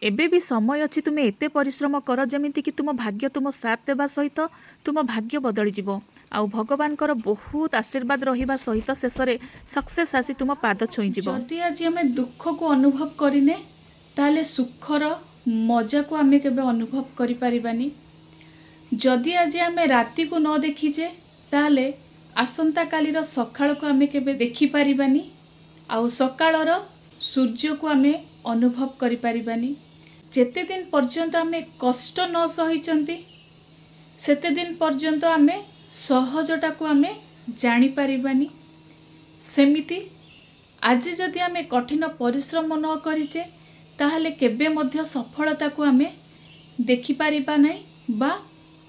एबे भी समय अच्छी तुम्हें एते परिश्रम कर जमीती कि तुम भाग्य तुम साथ देवा सहित तुम भाग्य बदली जीवो आउ भगवान बहुत आशीर्वाद रहिबा सहित शेष में सक्सेस आसी तुम पाद छुई जीवो। जदि आज आम दुख को अनुभव करिने ताले सुखर मजा को आम केबे अनुभव करि परिबानी। जदि आज आम राति को न देखीजे ताले आसंता कालीर सकाळ को आम केबे देखि परिबानी आउ सकाळर सूर्य को आम अनुभव करि परिबानी। जेते दिन पर्यंत आमे कष्ट न सहिचंती सेते दिन पर्यंत आमे सहजटा को आमे जानी परिबानी। सेमिति आज जदि आमे कठिन परिश्रम न करिचे ताहले केबे मध्य सफलता को आमे देखि परिबा नै बा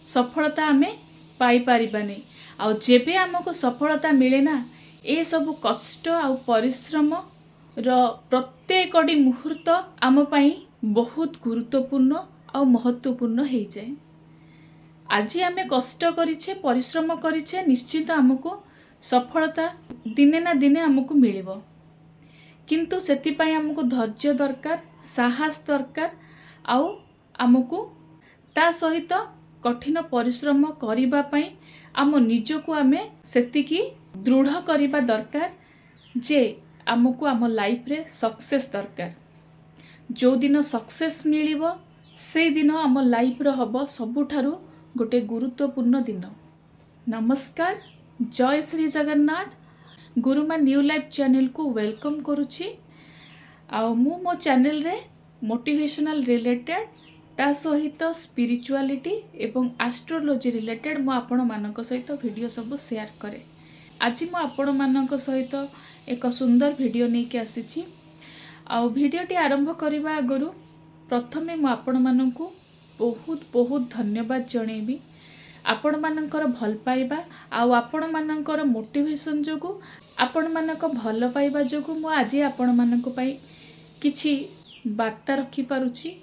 सफलता आमे पाई परिबा नै। आ जेबे हमको सफलता मिले ना ए सब कष्ट आ परिश्रम र प्रत्येकटी मुहूर्त आम पाई बहुत गुरुत्वपूर्ण और महत्वपूर्ण हो जाए। आज आम कष्ट करिछे परिश्रम करिछे निश्चित आमको सफलता दिने ना दिने आमको मिलिबो, किंतु सेतिपाई आमको धैर्य दरकार, साहस दरकार, आउ आमको ता सहित कठिन परिश्रम करिबा पई आम निजको आमे सेतिकी दृढ़ करिबा दरकार जे आमको आम लाइफ रे सक्सेस दरकार। जो दिन सक्सेस मिलिबो से दिन आम लाइफ रो हबो सबुठारु गोटे गुरुत्वपूर्ण दिन। नमस्कार, जय Shri Jagannath. Gurumaa new life channel को वेलकम करुछि। आ मु मो चैनल रे मोटिवेशनल रिलेटेड ता सहित स्पिरिचुअलिटी एवं एस्ट्रोलॉजी रिलेटेड मु आपण मानक सहित वीडियो सब शेयर करे। आज मु आपण मानक सहित एक सुंदर वीडियो नेकी आसीछि। आ भिडियोटी आरंभ करने आगु प्रथमे मु आपण मानकु बहुत बहुत धन्यवाद जणेबी। आपण मानकर भल पाइबा आउ आपण मानकर मोटिवेशन जोगु आपण मानक भल पाइबा जोगु मु आज आपण मानक पई किछि वार्ता रखि पारुछि।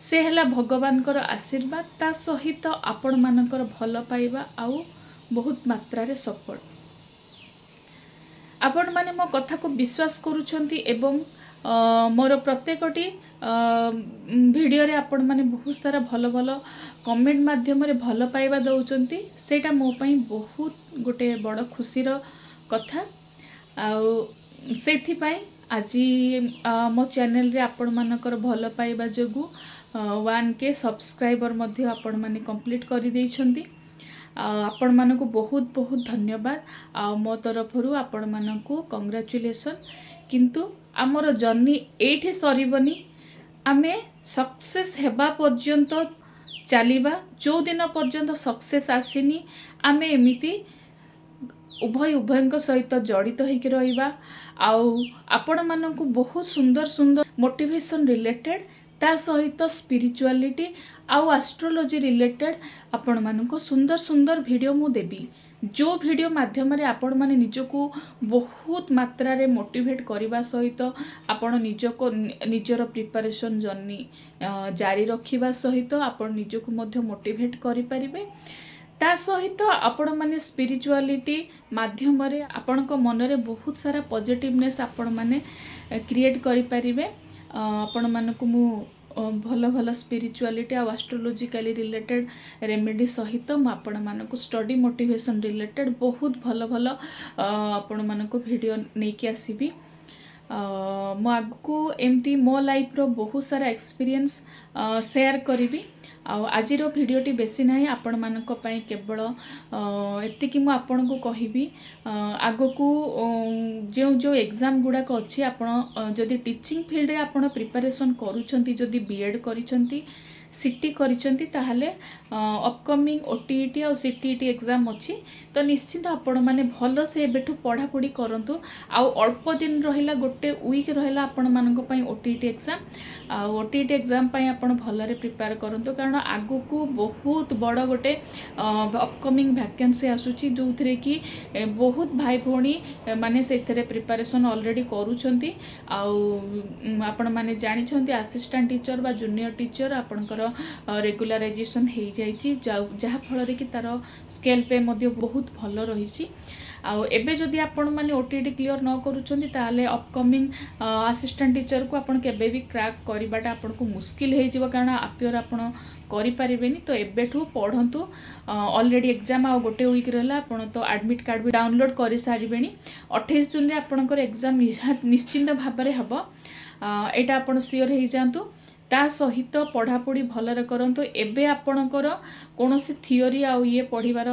से हला भगवानकर आशीर्वाद ता सहित आपण मानकर भल पाइबा आउ बहुत मात्रा रे सपोर्ट। आपण माने मो कथा को विश्वास करूछंती एवं मोर प्रत्येकटी वीडियो रे आपण माने बहुत सारा भल भल कमेंट माध्यम रे भल पाइबा दउचंती। सेटा मो पई बहुत गोटे बड़ खुशीर कथा। आउ सेथि पई आज मो चैनल रे आपण मानकर भल पाइबा जोगु 1K सब्सक्राइबर मध्य आपण माने कंप्लीट करि दैछंती। आपण मानकु बहुत बहुत धन्यवाद। आ मो तरफरु आपण मानकु कांग्रेचुलेशन। किंतु आमर जर्नी एठी सरीबनी, आमे सक्सेस हेबा पर्यंत चलिबा। जो दिन पर्यंत सक्सेस आसीनी आमे एमिति उभय सहित जड़ित होइके रहिबा। आउ आपण मानकु बहुत सुंदर सुंदर मोटिवेशन रिलेटेड ता सहित स्पिरिचुअलिटी आउ एस्ट्रोलॉजी रिलेटेड आपण मानकु सुंदर सुंदर वीडियो मु देबी। जो वीडियो माध्यम रे आपण माने निजको बहुत मात्रा रे मोटिवेट करबा सहित आपण निजको निजर प्रिपरेशन जर्नी जारी रखिबा सहित आपण निजको मध्य मोटिवेट करि परिबे। ता सहित आपण माने स्पिरिचुअलिटी माध्यम रे आपण को मन रे बहुत सारा पॉजिटिवनेस आपण माने क्रिएट करि परिबे। आपण मानकु मु भल भल स्पिरिचुअलिटी आ एस्ट्रोलॉजिकली रिलेटेड रेमेडी सहित मु आपण मानकु स्टडी मोटिवेशन रिलेटेड बहुत भल भल आपण मानकु वीडियो नेकी आसीबी। मु आगु एमती मो लाइफ रो बहुत सारा एक्सपीरियंस शेयर करिबी। आज भिडियोटी बेसी ना आपण मानक पई केवल एतिकी मु आपण को कहिबी। आगो को जो जो एग्जाम गुड़ाक अच्छी आपण जदि टीचिंग फील्ड रे आपण प्रिपरेशन करूछंती, जदि बीएड करिसंती, सीटी करिसंती, ताहले अपकमिंग ओटीईटी और सीटीईटी एग्जाम अच्छी। तो निश्चित आपण माने भल से एबेठु पढ़ा पढ़ी करंतु। आ अल्प दिन रहिला, गोटे वीक रहिला आपण मानक पई ओटीईटी एग्जाम। आ ओटीईटी एग्जाम पई आपण भल रे प्रिपेयर करंतु, कारण आगु को बहुत बड़ गोटे अपकमिंग वैकेंसी आसुची जो थरे कि बहुत भाई भौणी माने सेथरे प्रिपरेशन ऑलरेडी करूछंती। आ आपण माने जानि छंती असिस्टेंट टीचर बा जूनियर टीचर आपणकर रेगुलराइजेशन हो जाइए, जहाँ फल कि तार स्केल पे मध्य बहुत भल रही। आउ एबे जदि आपण माने ओटीटी क्लियर न करूछंती ताले अपकमिंग असिस्टेंट टीचर को आपण केबे भी क्रैक करिबाटा आपण को मुश्किल हे जिवो कारण आप्योर आपण करि परिबेनी। तो एबेठू पढ़ंतु ऑलरेडी एग्जाम आ गोटे वीक रहला आपण तो एडमिट कार्ड भी डाउनलोड करि सारिबेनी। 28 जून रे आपणकर एग्जाम निश्चिंत भाबरे हबो एटा आपण सियोर हे जांतु। ता सहित पढ़ापढ़ी भलरे करंतु। एबे आपणकर कोनोसी थियोरी आ ये पढ़िबार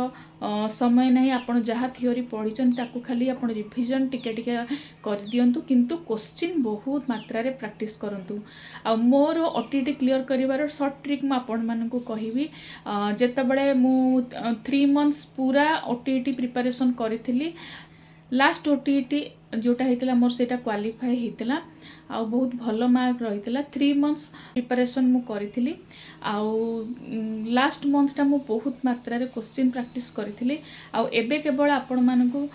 समय नहीं। आपण जहाँ थियोरी पढ़ीचन ताकू खाली आपण रिविजन टिके टिके कर दियंतु किंतु क्वेश्चन बहुत मात्रा रे प्रैक्टिस करंतु। आ मोर ओटीटी क्लियर करिवार शॉर्ट ट्रिक म आपण मानकू कहिबी। जेतबेले मु 3 मंथ्स पूरा ओटीटी प्रिपरेशन करिथिली। लास्ट ओटीटी जोटा हेतला मोर सेटा क्वालिफाई हेतला आ बहुत भलो मार्क रहितला। 3 मंथ्स प्रिपरेशन मु करिथिली आ लास्ट मंथ टा मु बहुत मात्रा रे क्वेश्चन प्रैक्टिस करिथिली। आ एबे केवल आपण मानकू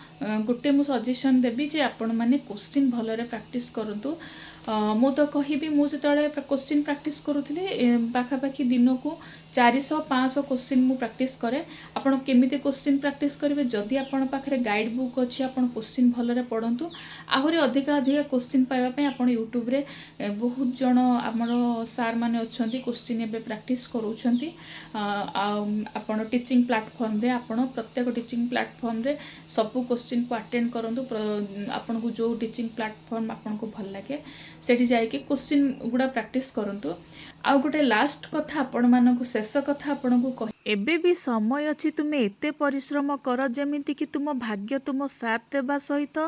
गोटे मु सजेशन देबी जे आपण माने क्वेश्चन भलो रे प्रैक्टिस करंतु। मु तो कहिबी मु जेतले क्वेश्चन प्रैक्टिस करूथिली पाखापाखि दिन को 400-500 क्वेश्चन मु प्रैक्टिस करे। आपण केमिते क्वेश्चन प्रैक्टिस करिवे जदि आपण पाखरे गाइड बुक अछि आपण क्वेश्चन भलो रे पढंतु। आहुरी अधिक अधिक क्वेश्चन पाइबा पय आपण यूट्यूब रे बहुत जण हमरो सार माने अछंती क्वेश्चन एबे प्रैक्टिस करूछंती। आपण टीचिंग प्लेटफॉर्म रे आपण प्रत्येक टीचिंग प्लेटफॉर्म रे सब क्वेश्चन को अटेंड करंतु। आपण को जो टीचिंग प्लेटफॉर्म आपण को भल लागे सेठी जाय के क्वेश्चन गुडा प्रैक्टिस करंतु। आ गोटे लास्ट कथा आपण मानकू शेष कथा आपण को कहि एबे भी समय अछि तुमे एते परिश्रम कर जेमिति कि तुम भाग्य तुम साथ देबा सहित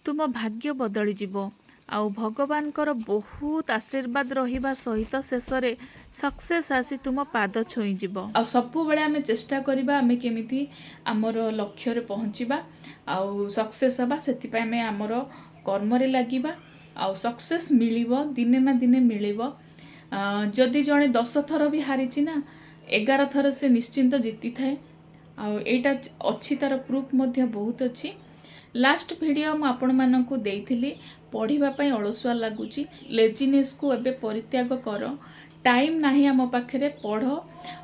तुम भाग्य बदली जिवो। आउ भगवान कर बहुत आशीर्वाद रहिबा सहित शेष रे सक्सेस आसी तुम पाद छोई जिवो। आ सबु बेले आमे चेष्टा करिबा आमे केमिति हमर लक्ष्य रे पहुंचीबा आउ सक्सेस हबा। सेति पय आमे हमर कर्म रे लागिबा आउ सक्सेस मिलिबो दिने ना दिने मिलिबो। जदि जणे 10 थर भी हारिची ना 11 थर से निश्चिंत जीति थाए। आईटा अच्छी तार प्रूफ मध्य बहुत अच्छी। लास्ट वीडियो मु आपण मानकू देइथिली पढ़िबा पय अलसुआ लागुची लेजीनेस को एबे परित्याग कर। टाइम नाही आम पाखे पढ़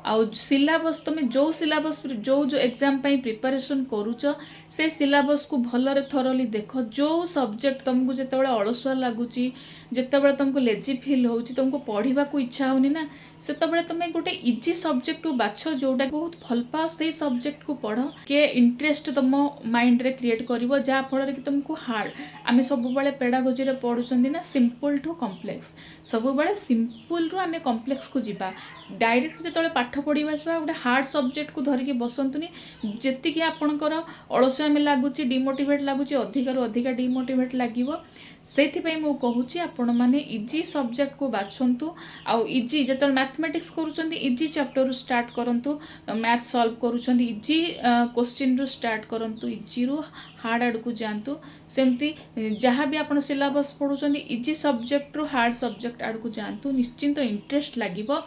आउ सिलेबस तुम जो सिलेबस जो एग्जाम पय प्रिपरेशन करूच से सिलेबस को भलरे थरली देख। जो सब्जेक्ट तुमको जेतेबेले अलसुआ लागुची जेतेबेले तुमको लेजी फील होउची तुमको पढ़िबा को इच्छा होनी ना सेतेबेले तुमे गोटे इजी सब्जेक्ट को बाछ जोटा बहुत भल पा से सब्जेक्ट को पढ़ के इंटरेस्ट तुम माइंड रे क्रिएट करिवो जा फल कि तुमको हार्ड। आमे सब बेले पेडागोजी रे पढुसंदी ना सिंपल टू कॉम्प्लेक्स सब बेले सिंपल रु आमे कॉम्प्लेक्स को जीवा। डायरेक्ट जेतले पाठ पढ़िबा गोटे हार्ड सब्जेक्ट को धरिकी बसंतुनी जेति कि आपणकर अलसुआमी लागुची डिमोटिवेट लागुची अधिक रु अधिक डिमोटिवेट लागिवो। सेथिपई मु कहूची आपण माने इजी सब्जेक्ट को बाछंतु। आउ इजी जेतले मैथमेटिक्स करूचंदी इजी चैप्टर रु स्टार्ट करंतु। मैथ सॉल्व करूचंदी इजी क्वेश्चन रु स्टार्ट करंतु इजी रु हार्ड आड़ को जानतु। सेमती जहाँ भी आपण सिलेबस पढुचंदी इजी सब्जेक्ट रु हार्ड सब्जेक्ट आड़ को जानतु निश्चिंत इंटरेस्ट लागिवो।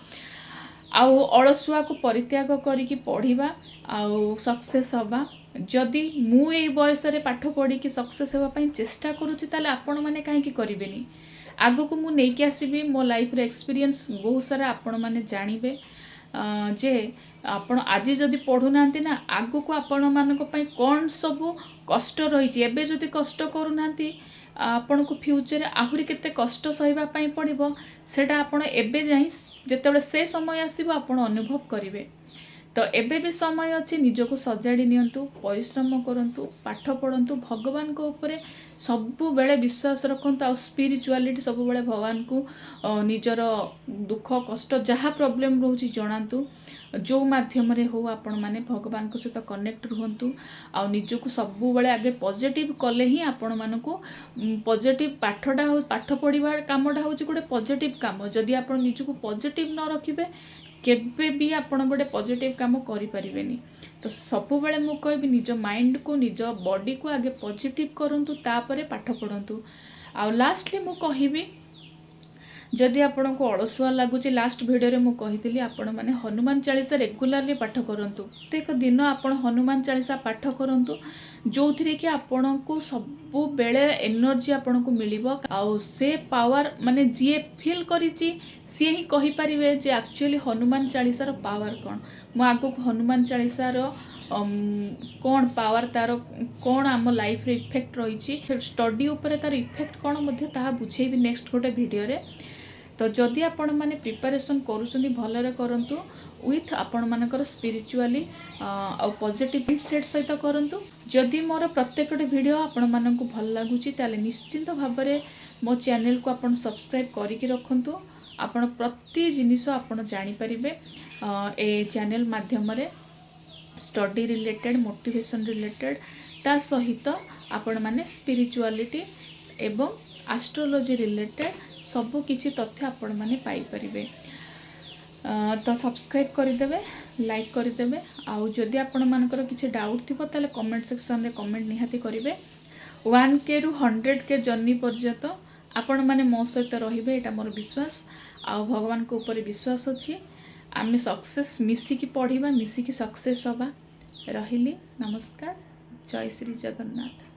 आउ अलसुआ को परित्याग करिकी पढ़िबा आउ सक्सेस हबा। जदि मु ए बयस रे पाठ पढ़ी कि सक्सेस हेबा पई चेष्टा करूची ताले आपण माने काहे की करिवेनी। आगो को मु नेकी आसीबी मो लाइफ रे एक्सपीरियंस बहुत सारा आपण माने जानिबे जे आपण आज जदि पढ़ु नांती ना आगो को आपण मानको पई कोन सब कष्ट रही। एबे जदि कष्ट करू नांती आपण को फ्यूचर आहुरी केते कष्ट सहिबा पई पड़िबो सेटा आपण एबे जाई जेतेबेले से समय आसीबो आपण अनुभव करिवे। तो एबे भी समय अच्छी निजको सजाड़ी नियंतु परिश्रम करंतु पाठ पढ़ंतु भगवान को ऊपर सबु बेले विश्वास रखंतु। आ स्पिरिचुअलिटी सबु बेले भगवान को निजर दुख कष्ट जहाँ प्रॉब्लम रोची जणांतु। जो माध्यम रे हो आपण माने भगवान को सहित कनेक्ट रुहंतु। आ निजको सबु बेले आगे पॉजिटिव कले ही आपण मानको पॉजिटिव पाठटा हो पाठ पढ़िबा कामटा होची गोटे पॉजिटिव काम। जदि आपण निजको पॉजिटिव न रखिबे केबे भी आपण गोटे पॉजिटिव काम करि परिबेनी। तो सबु बेले मु कहबी निज माइंड को निज बॉडी को आगे पॉजिटिव करंतु तापरे पाठ पढ़ंतु। आ लास्टली मु कहबी जदि आपण को अलसुआ लगुच लास्ट वीडियो रे मु कहितली आपण माने हनुमान चालीसा रेगुलरली पाठ करंतु। प्रत्येक दिन आपण हनुमान चालीसा पाठ करंतु जो थिरे कि आपण को सबु बेले एनर्जी आपण को मिलिबो। आ से पावर माने जे फील करिची सी ही कहि परिबे जे एक्चुअली हनुमान चालीसार पावर कौन। मु आगु हनुमान चालीसार कौन पावर तार कौन आम लाइफ रे इफेक्ट रही स्टडी उपर तार इफेक्ट कौन ताहा बुझेबी नेक्स्ट गोटे वीडियो रे। तो जदि आपण माने प्रिपरेशन करूछंदी भलरे करंतु विथ आपण मानकर स्पिरिचुअली आ पॉजिटिव माइंडसेट सहित करंतु। जदि मोर प्रत्येक वीडियो आपण मानकु भल लागुची ताले निश्चिंत भाबरे मो चैनल को आपण सब्सक्राइब करिकि रखंतु। आपण प्रति जिनिस आपण जानि परिबे ए चैनल माध्यम रे स्टडी रिलेटेड मोटिवेशन रिलेटेड ता सहित आपण माने स्पिरिचुअलिटी एवं एस्ट्रोलॉजी रिलेटेड सबु किछि तथ्य आपण माने पाई परिबे। तो सब्सक्राइब करदेवे, लाइक करदेवे। आउ जदि आपण मानकर किछि डाउट थिबो ताले कमेंट सेक्शन रे कमेंट निहाती करिवे। 1K रु 100K जर्नी पर्यंत आपण माने मो सहित रहिबे एटा मोर विश्वास। आउ भगवान को ऊपर विश्वास अछि। आमे सक्सेस मिसिकी पढ़िबा, मिसिकी सक्सेस हबा। रहिली, नमस्कार, जय श्री जगन्नाथ।